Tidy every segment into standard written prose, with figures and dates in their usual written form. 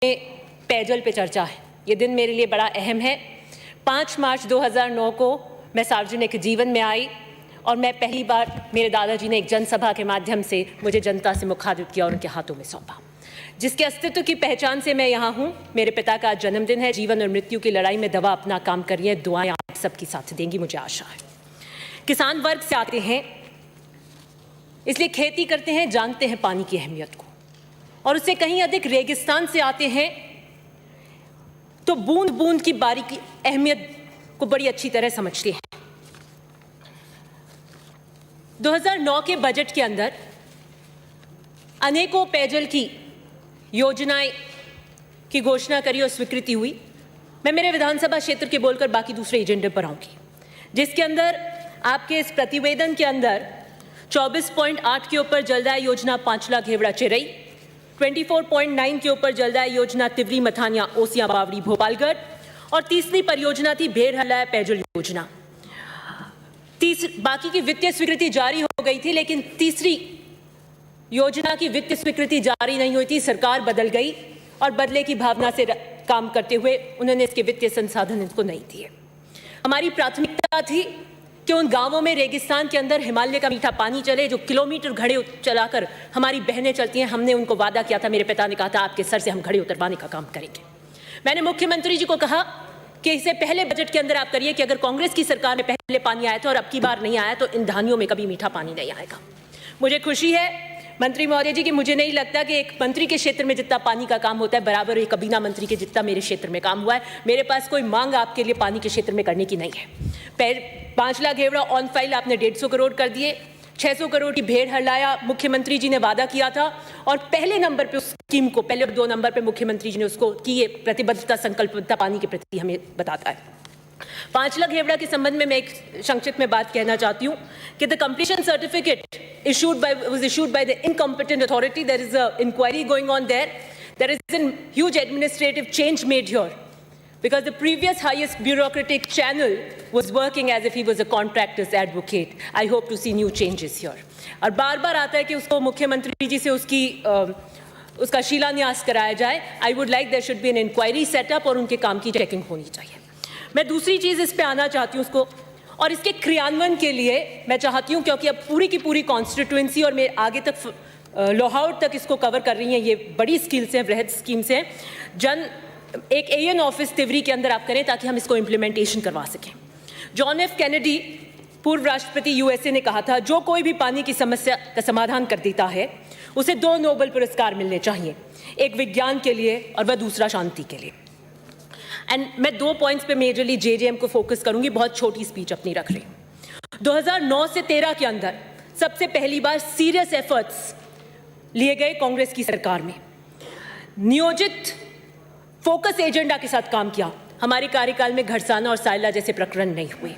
पेयजल पे चर्चा है। ये दिन मेरे लिए बड़ा अहम है। 5 मार्च 2009 को मैं सार्वजनिक जीवन में आई और मैं पहली बार मेरे दादाजी ने एक जनसभा के माध्यम से मुझे जनता से मुखातिब किया और उनके हाथों में सौंपा, जिसके अस्तित्व की पहचान से मैं यहाँ हूँ। मेरे पिता का आज जन्मदिन है। जीवन और मृत्यु की लड़ाई में दवा अपना काम कर रही है। दुआएं आप सबकी साथ देंगी, मुझे आशा है। किसान वर्ग से आते हैं, इसलिए खेती करते हैं, जानते हैं पानी की अहमियत को, और उससे कहीं अधिक रेगिस्तान से आते हैं तो बूंद बूंद की बारी की अहमियत को बड़ी अच्छी तरह समझते हैं। 2009 के बजट के अंदर अनेकों पेयजल की योजनाएं की घोषणा करी और स्वीकृति हुई। मैं मेरे विधानसभा क्षेत्र के बोलकर बाकी दूसरे एजेंडे पर आऊंगी, जिसके अंदर आपके इस प्रतिवेदन के अंदर 24.8 के ऊपर जलदाय योजना पांचला घेवड़ा चिरई, 24.9 के ऊपर जलदाय योजना तिवरी मथानिया ओसियां बावड़ी भोपालगढ़, और तीसरी परियोजना थी भेड़-हल्ला पेयजल योजना। बाकी की वित्तीय स्वीकृति जारी हो गई थी, लेकिन तीसरी योजना की वित्तीय स्वीकृति जारी नहीं हुई थी। सरकार बदल गई और बदले की भावना से काम करते हुए उन्होंने इसके वित्तीय संसाधन इनको नहीं दिए। हमारी प्राथमिकता थी कि उन गांवों में रेगिस्तान के अंदर हिमालय का मीठा पानी चले, जो किलोमीटर घड़े चलाकर हमारी बहनें चलती हैं। हमने उनको वादा किया था, मेरे पिता ने कहा था आपके सर से हम घड़े उतरवाने का काम करेंगे। मैंने मुख्यमंत्री जी को कहा कि इससे पहले बजट के अंदर आप करिए कि अगर कांग्रेस की सरकार में पहले पानी आया था और अब की बार नहीं आया तो इन धानियों में कभी मीठा पानी नहीं आएगा। मुझे खुशी है मंत्री महोदय जी कि मुझे नहीं लगता कि एक मंत्री के क्षेत्र में जितना पानी का काम होता है बराबर एक कबीना मंत्री के जितना मेरे क्षेत्र में काम हुआ है। मेरे पास कोई मांग आपके लिए पानी के क्षेत्र में करने की नहीं है। पांचला घेवड़ा ऑन फाइल आपने 150 करोड़ कर दिए। 600 करोड़ की भेड़ हल्लाया मुख्यमंत्री जी ने वादा किया था, और पहले नंबर पे उस स्कीम को, पहले 2 नंबर पे मुख्यमंत्री जी ने उसको की। ये प्रतिबद्धता, संकल्पबद्धता पानी के प्रति हमें बताता है। पांचला घेवड़ा के संबंध में मैं एक संक्षिप्त में बात कहना चाहती हूँ कि the completion certificate was issued by the incompetent authority. There is an inquiry going on there. There is a huge administrative change made here, because the previous highest bureaucratic channel was working as if he was a contractor's advocate. I hope to see new changes here. और बार-बार आता है कि उसको मुख्यमंत्री जी से उसका शिलान्यास कराया जाए। I would like there should be an inquiry set up और उनके काम की चेकिंग होनी चाहिए। मैं दूसरी चीज़ इस पे आना चाहती हूँ उसको, और इसके क्रियान्वयन के लिए मैं चाहती हूँ, क्योंकि अब पूरी की पूरी कॉन्स्टिट्यूएंसी और मैं आगे तक लोहाउट तक इसको कवर कर रही हैं, ये बड़ी स्किल्स हैं, वृहद स्कीम्स हैं। एक एएन ऑफिस तिवरी के अंदर आप करें ताकि हम इसको इम्प्लीमेंटेशन करवा सकें। जॉन एफ कैनेडी पूर्व राष्ट्रपति यूएसए ने कहा था, जो कोई भी पानी की समस्या का समाधान कर देता है उसे 2 नोबेल पुरस्कार मिलने चाहिए, एक विज्ञान के लिए और वह दूसरा शांति के लिए। एंड मैं 2 पॉइंट्स पे मेजरली जेजेएम को फोकस करूंगी, बहुत छोटी स्पीच अपनी रख रही हूं। 2009 से 13 के अंदर सबसे पहली बार सीरियस एफर्ट्स लिए गए कांग्रेस की सरकार में, नियोजित फोकस एजेंडा के साथ काम किया। हमारे कार्यकाल में घरसाना और सायला जैसे प्रकरण नहीं हुए।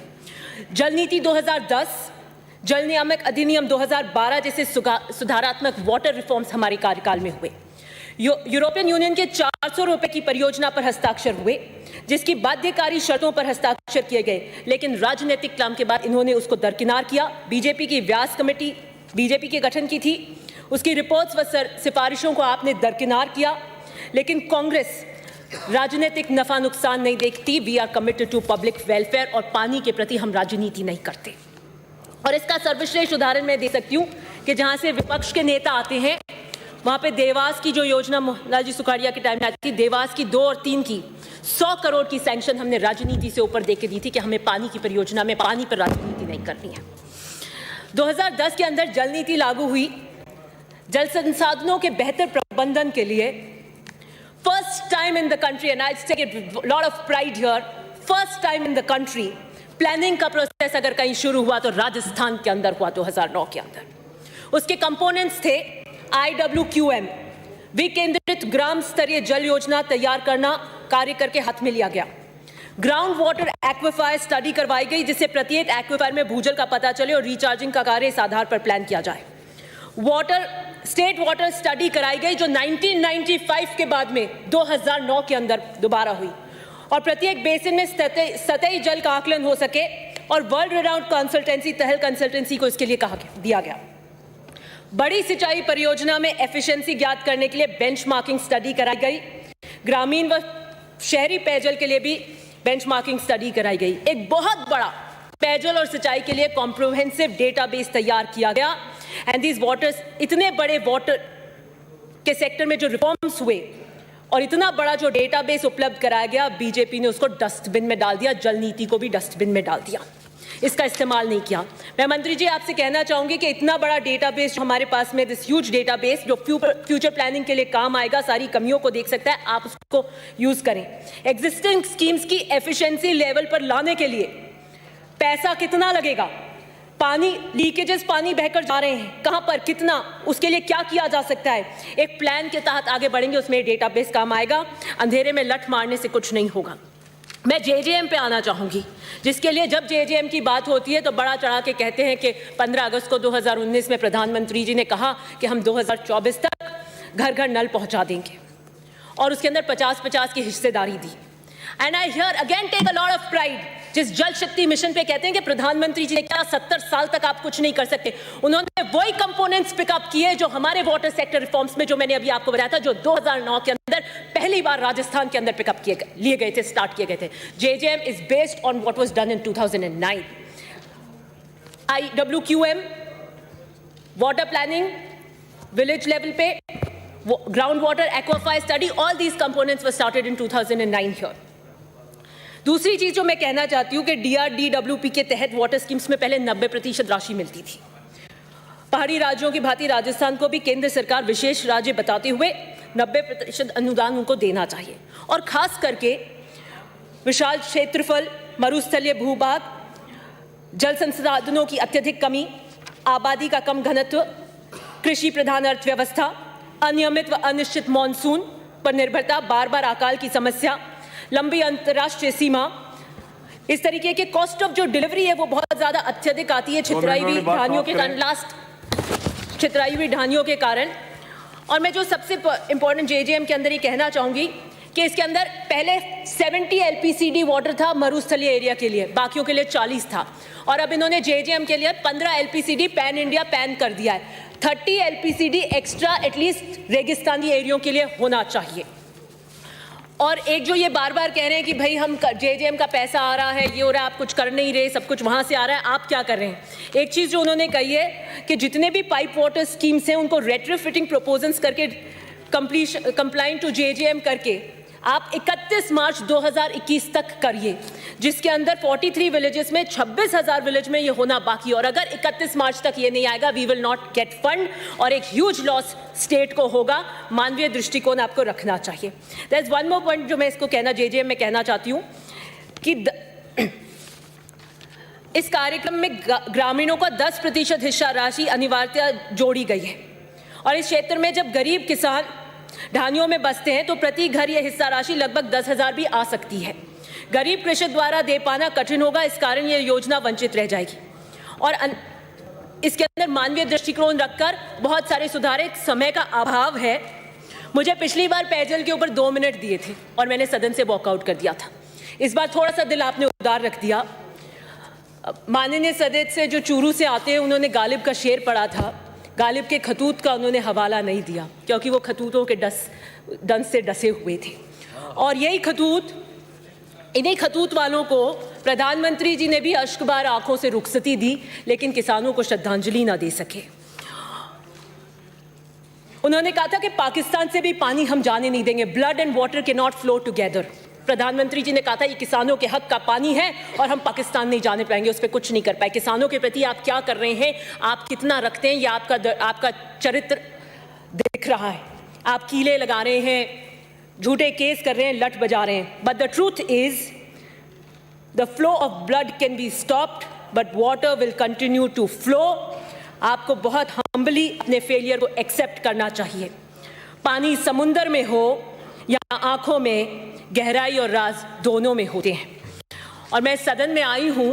जल नीति 2010, जल नियामक अधिनियम 2012 जैसे सुधारात्मक वाटर रिफॉर्म्स हमारे कार्यकाल में हुए। यूरोपियन यूनियन के 400 रुपए की परियोजना पर हस्ताक्षर हुए, जिसकी बाध्यकारी शर्तों पर हस्ताक्षर किए गए, लेकिन राजनीतिक काम के बाद इन्होंने उसको दरकिनार किया। बीजेपी की व्यास कमेटी बीजेपी के गठन की थी, उसकी रिपोर्ट्स व सिफारिशों को आपने दरकिनार किया, लेकिन कांग्रेस राजनीतिक नफा नुकसान नहीं देखती। We are committed to public welfare, और पानी के प्रति हम राजनीति नहीं करते। और इसका सर्वश्रेष्ठ उदाहरण मैं दे सकती हूँ कि जहाँ से विपक्ष के नेता आते हैं वहाँ पे देवास की जो योजना लालजी सुखाड़िया के टाइम में आई थी, देवास की 2 और 3 की 100 करोड़ की सैंक्शन हमने राजनीति से ऊपर देके दी थी कि हमें पानी की परियोजना में पानी पर राजनीति नहीं करनी है। 2010 के अंदर जल नीति लागू हुई। जल संसाधनों के बेहतर प्रबंधन के लिए first time in the country, and I take it lot of pride here, first time in the country planning का प्रोसेस अगर कहीं शुरू हुआ तो राजस्थान के अंदर हुआ 2009 के अंदर। उसके कंपोनेंट्स थे IWQM, विकेंद्रित ग्राम स्तरीय जल योजना तैयार करना, कार्य करके हाथ में लिया गया। ग्राउंड वाटर एक्विफायर स्टडी करवाई गई, जिससे प्रत्येक एक्विफायर में भूजल का पता चले और रिचार्जिंग का कार्य इस आधार पर प्लान किया जाए। स्टेट वाटर स्टडी कराई गई, जो 1995 के बाद में 2009 के अंदर दोबारा हुई, और प्रत्येक बेसिन में सतही जल का आकलन हो सके, और वर्ल्ड रिनाउंड कंसल्टेंसी टहल कंसल्टेंसी को इसके लिए दिया गया। बड़ी सिंचाई परियोजना में एफिशिएंसी ज्ञात करने के लिए बेंचमार्किंग स्टडी कराई गई। ग्रामीण व शहरी पेयजल के लिए भी बेंचमार्किंग स्टडी कराई गई। एक बहुत बड़ा पेयजल और सिंचाई के लिए कॉम्प्रिहेंसिव डेटाबेस तैयार किया गया। एंड दीज वाटर्स, इतने बड़े वाटर के सेक्टर में जो रिफॉर्म्स हुए और इतना बड़ा जो डेटाबेस उपलब्ध कराया गया, बीजेपी ने उसको डस्टबिन में डाल दिया, जल नीति को भी डस्टबिन में डाल दिया, इसका इस्तेमाल नहीं किया। मैं मंत्री जी आपसे कहना चाहूंगी कि इतना बड़ा डेटाबेस जो हमारे पास में, दिस ह्यूज डेटाबेस जो फ्यूचर प्लानिंग के लिए काम आएगा, सारी कमियों को देख सकता है, आप उसको यूज करें। एग्जिस्टिंग स्कीम्स की एफिशिएंसी लेवल पर लाने के लिए पैसा कितना लगेगा, पानी लीकेजेस, पानी बहकर जा रहे हैं, कहां पर कितना, उसके लिए क्या किया जा सकता है, एक प्लान के तहत आगे बढ़ेंगे, उसमें डेटाबेस काम आएगा। अंधेरे में लठ मारने से कुछ नहीं होगा। मैं जेजेएम पे आना चाहूंगी, जिसके लिए जब जेजेएम की बात होती है तो बड़ा चढ़ा के कहते हैं कि 15 अगस्त को 2019 में प्रधानमंत्री जी ने कहा कि हम 2024 तक घर घर नल पहुंचा देंगे और उसके अंदर 50-50 की हिस्सेदारी दी। And I here again take a lot of pride, जिस जल शक्ति मिशन पे कहते हैं कि प्रधानमंत्री जी ने क्या 70 साल तक आप कुछ नहीं कर सकते, उन्होंने वही कंपोनेंट्स पिकअप किए जो हमारे वाटर सेक्टर रिफॉर्म्स में, जो मैंने अभी आपको बताया था, जो 2009 के अंदर पहली बार राजस्थान के अंदर पिकअप लिए गए थे, स्टार्ट किए गए थे। JJM is based on what was done in 2009। IWQM, water planning village level पे, ground water aquifer study, all these components were started in 2009 here. दूसरी चीज जो मैं कहना चाहती हूं कि DRDWP के तहत वाटर स्कीम्स में पहले 90% राशि मिलती थी। पहाड़ी राज्यों की भांति राजस्थान को भी केंद्र सरकार विशेष राज्य बताते हुए 90% अनुदान उनको देना चाहिए। और खास करके विशाल क्षेत्रफल, मरुस्थलीय भूभाग, जल संसाधनों की अत्यधिक कमी, आबादी का कम घनत्व, कृषि प्रधान अर्थव्यवस्था, अनियमित व अनिश्चित मानसून पर निर्भरता, बार बार अकाल की समस्या, लंबी अंतर्राष्ट्रीय सीमा, इस तरीके के कॉस्ट ऑफ जो डिलीवरी है वो बहुत ज्यादा अत्यधिक आती है छितराई हुई ढानियों के कारण, छितराई हुई ढानियों के कारण। और मैं जो सबसे इंपॉर्टेंट जेजेएम के अंदर ये कहना चाहूंगी कि इसके अंदर पहले 70 LPCD वाटर था मरुस्थलीय एरिया के लिए, बाकियों के लिए 40 था, और अब इन्होंने जेजेएम के लिए 15 LPCD पैन इंडिया पैन कर दिया है। 30 LPCD एक्स्ट्रा एटलीस्ट रेगिस्तानी एरियो के लिए होना चाहिए। और एक जो ये बार बार कह रहे हैं कि भाई हम जेजेएम का पैसा आ रहा है, ये हो रहा है, आप कुछ कर नहीं रहे, सब कुछ वहाँ से आ रहा है, आप क्या कर रहे हैं। एक चीज़ जो उन्होंने कही है कि जितने भी पाइप वाटर स्कीम्स हैं उनको रेट्रोफिटिंग प्रपोजल्स करके कंप्लाइंट टू जेजेएम करके आप 31 मार्च 2021 तक करिए, जिसके अंदर 43 विलेजेस में 26,000 विलेज में ये होना बाकी। और अगर 31 मार्च तक ये नहीं आएगा, we will not get fund और एक ह्यूज लॉस स्टेट को होगा। मानवीय दृष्टिकोण आपको रखना चाहिए। There is one more point जो मैं इसको कहना जेजेएम में कहना चाहती हूँ कि इस कार्यक्रम में ग्रामीणों का 10% हिस्सा राशि अनिवार्यता जोड़ी गई है। और इस क्षेत्र में जब गरीब किसान ढानियों में बसते हैं तो प्रति घर यह हिस्सा राशि लगभग 10,000 भी आ सकती है। गरीब कृषक द्वारा दे पाना कठिन होगा, इस कारण यह योजना वंचित रह जाएगी। और इसके अंदर मानवीय दृष्टिकोण रखकर बहुत सारे सुधार, एक समय का अभाव है। मुझे पिछली बार पेयजल के ऊपर 2 मिनट दिए थे और मैंने सदन से वॉकआउट कर दिया था। इस बार थोड़ा सा दिल आपने उदार रख दिया। माननीय सदस्य से जो चूरू से आते हैं, उन्होंने गालिब का शेर पढ़ा था, गालिब के खतूत का उन्होंने हवाला नहीं दिया क्योंकि वो खतूतों के डंस से डसे हुए थे। और यही खतूत, इन्हीं खतूत वालों को प्रधानमंत्री जी ने भी अश्कबार आंखों से रुखसती दी, लेकिन किसानों को श्रद्धांजलि ना दे सके। उन्होंने कहा था कि पाकिस्तान से भी पानी हम जाने नहीं देंगे, blood and water can not flow together. प्रधानमंत्री जी ने कहा था ये किसानों के हक का पानी है और हम पाकिस्तान नहीं जाने पाएंगे, उस पर कुछ नहीं कर पाए। किसानों के प्रति आप क्या कर रहे हैं, आप कितना रखते हैं, ये आपका चरित्र दिख रहा है। आप कीले लगा रहे हैं, झूठे केस कर रहे हैं, लठ बजा रहे हैं। But the truth is the flow of blood can be stopped but water will continue to flow. आपको बहुत हम्बली अपने फेलियर को एक्सेप्ट करना चाहिए। पानी समुंदर में हो या आंखों में, गहराई और राज दोनों में होते हैं। और मैं सदन में आई हूँ,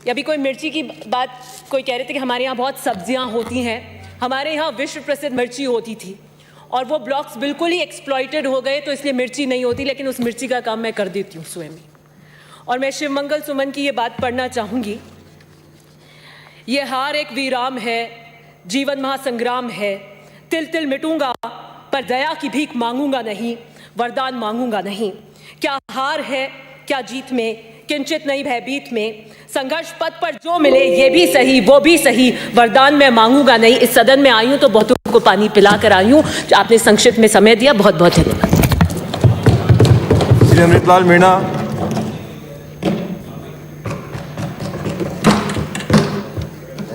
अभी कोई मिर्ची की बात, कोई कह रहे थे कि हमारे यहाँ बहुत सब्जियाँ होती हैं। हमारे यहाँ विश्व प्रसिद्ध मिर्ची होती थी और वो ब्लॉक्स बिल्कुल ही एक्सप्लॉइटेड हो गए, तो इसलिए मिर्ची नहीं होती, लेकिन उस मिर्ची का काम मैं कर देती हूँ स्वयं ही। और मैं शिवमंगल सुमन की ये बात पढ़ना चाहूँगी। ये हार एक वीराम है, जीवन महासंग्राम है, तिल तिल मिटूंगा पर दया की भीख मांगूंगा नहीं, वरदान मांगूंगा नहीं। क्या हार है, क्या जीत में, किंचित नहीं भयभीत में। संघर्ष पथ पर जो मिले ये भी सही वो भी सही, वरदान मैं मांगूंगा नहीं। इस सदन में आई हूं तो बहुतों को पानी पिला कर आई हूं। आपने संक्षिप्त में समय दिया, बहुत बहुत धन्यवाद। श्री अमृतलाल मीणा।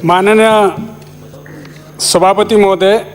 माननीय सभापति महोदय,